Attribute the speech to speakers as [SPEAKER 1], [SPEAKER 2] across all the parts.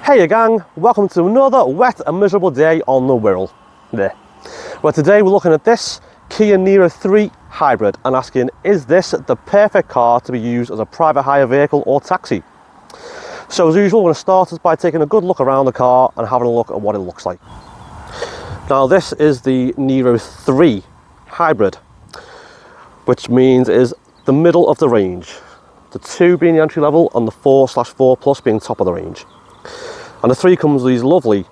[SPEAKER 1] Hey gang, welcome to another wet and miserable day on the Wirral. There. Well, today we're looking at this Kia Niro 3 Hybrid and asking, is this the perfect car to be used as a private hire vehicle or taxi? So as usual, we're going to start by taking a good look around the car and having a look at what it looks like. Now this is the Niro 3 Hybrid, which means it is the middle of the range. The 2 being the entry level and the 4/4 Plus being top of the range. And the 3 comes with these lovely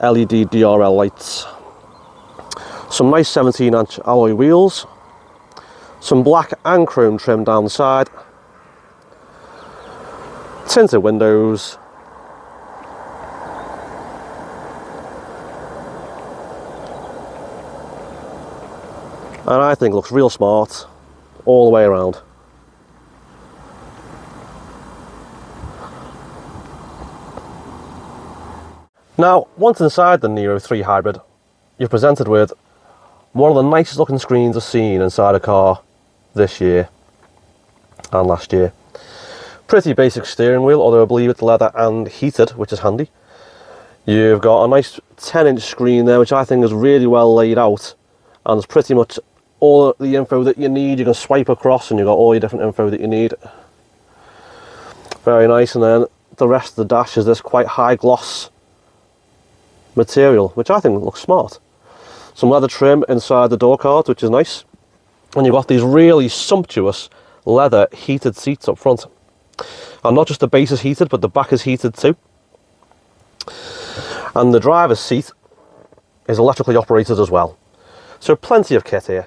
[SPEAKER 1] LED DRL lights, some nice 17-inch alloy wheels, some black and chrome trim down the side, tinted windows, and I think it looks real smart all the way around. Now, once inside the Niro 3 Hybrid, you're presented with one of the nicest looking screens I've seen inside a car this year and last year. Pretty basic steering wheel, although I believe it's leather and heated, which is handy. You've got a nice 10-inch screen there, which I think is really well laid out, and there's pretty much all the info that you need. You can swipe across and you've got all your different info that you need. Very nice. And then the rest of the dash is this quite high gloss material, which I think looks smart. Some leather trim inside the door cards, which is nice, and you've got these really sumptuous leather heated seats up front, and not just the base is heated but the back is heated too, and the driver's seat is electrically operated as well, so plenty of kit here.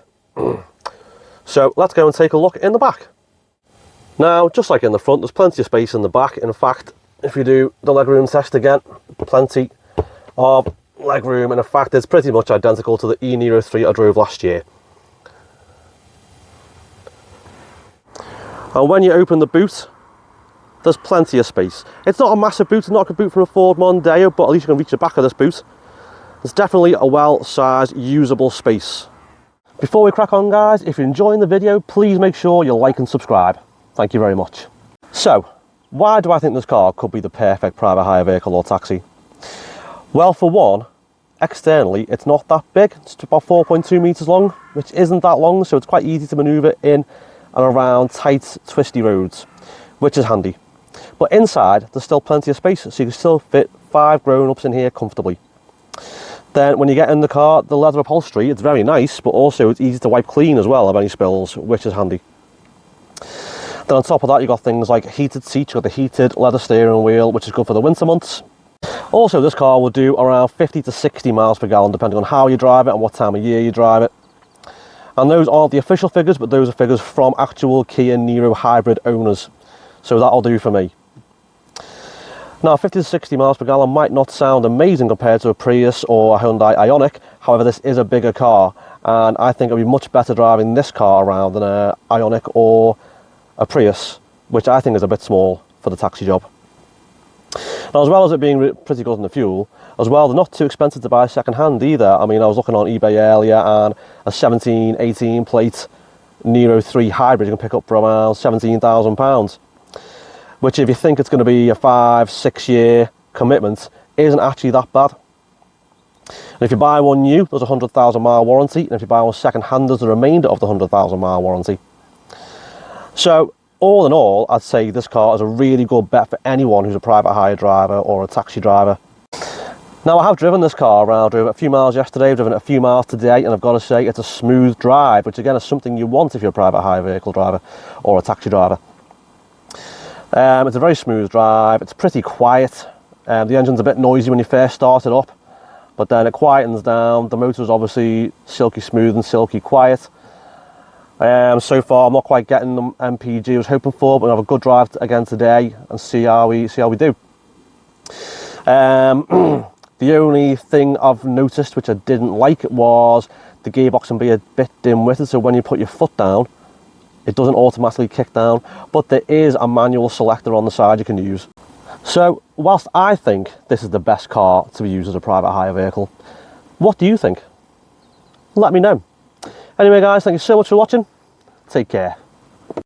[SPEAKER 1] So let's go and take a look in the back. Now, just like in the front, there's plenty of space in the back. In fact, if you do the legroom test again, plenty of leg room, and in fact it's pretty much identical to the Niro 3 I drove last year. And when you open the boot, there's plenty of space. It's not a massive boot, it's not like a boot from a Ford Mondeo, but at least you can reach the back of this boot. There's definitely a well-sized usable space. Before we crack on, guys, if you're enjoying the video, please make sure you like and subscribe. Thank you very much. So, why do I think this car could be the perfect private hire vehicle or taxi? Well, for one, externally it's not that big. It's about 4.2 meters long, which isn't that long, so it's quite easy to maneuver in and around tight, twisty roads, which is handy. But inside there's still plenty of space, so you can still fit 5 grown-ups in here comfortably. Then when you get in the car, the leather upholstery, it's very nice, but also it's easy to wipe clean as well of any spills, which is handy. Then on top of that, you've got things like heated seats, you've got the heated leather steering wheel, which is good for the winter months. Also, this car will do around 50 to 60 miles per gallon, depending on how you drive it and what time of year you drive it. And those aren't the official figures, but those are figures from actual Kia Niro Hybrid owners. So that'll do for me. Now, 50 to 60 miles per gallon might not sound amazing compared to a Prius or a Hyundai Ioniq. However, this is a bigger car, and I think it'll be much better driving this car around than an Ioniq or a Prius, which I think is a bit small for the taxi job. Now, as well as it being pretty good in the fuel, as well, they're not too expensive to buy second hand either. I mean, I was looking on eBay earlier, and a 17-18 plate Niro 3 Hybrid you can pick up for around £17,000, which, if you think it's going to be a 5-6 year commitment, isn't actually that bad. And if you buy one new, there's a 100,000 mile warranty, and if you buy one second hand, there's the remainder of the 100,000 mile warranty. So all in all, I'd say this car is a really good bet for anyone who's a private hire driver or a taxi driver. Now, I have driven this car around. I drove it a few miles yesterday, I've driven it a few miles today, and I've got to say it's a smooth drive, which again is something you want if you're a private hire vehicle driver or a taxi driver. It's a very smooth drive, it's pretty quiet. The engine's a bit noisy when you first start it up, but then it quietens down. The motor is obviously silky smooth and silky quiet. So far I'm not quite getting the MPG I was hoping for, but we'll have a good drive again today and see how we do. The only thing I've noticed which I didn't like was the gearbox can be a bit dim-witted, so when you put your foot down it doesn't automatically kick down, but there is a manual selector on the side you can use. So whilst I think this is the best car to be used as a private hire vehicle, what do you think? Let me know. Anyway guys, thank you so much for watching. Take care.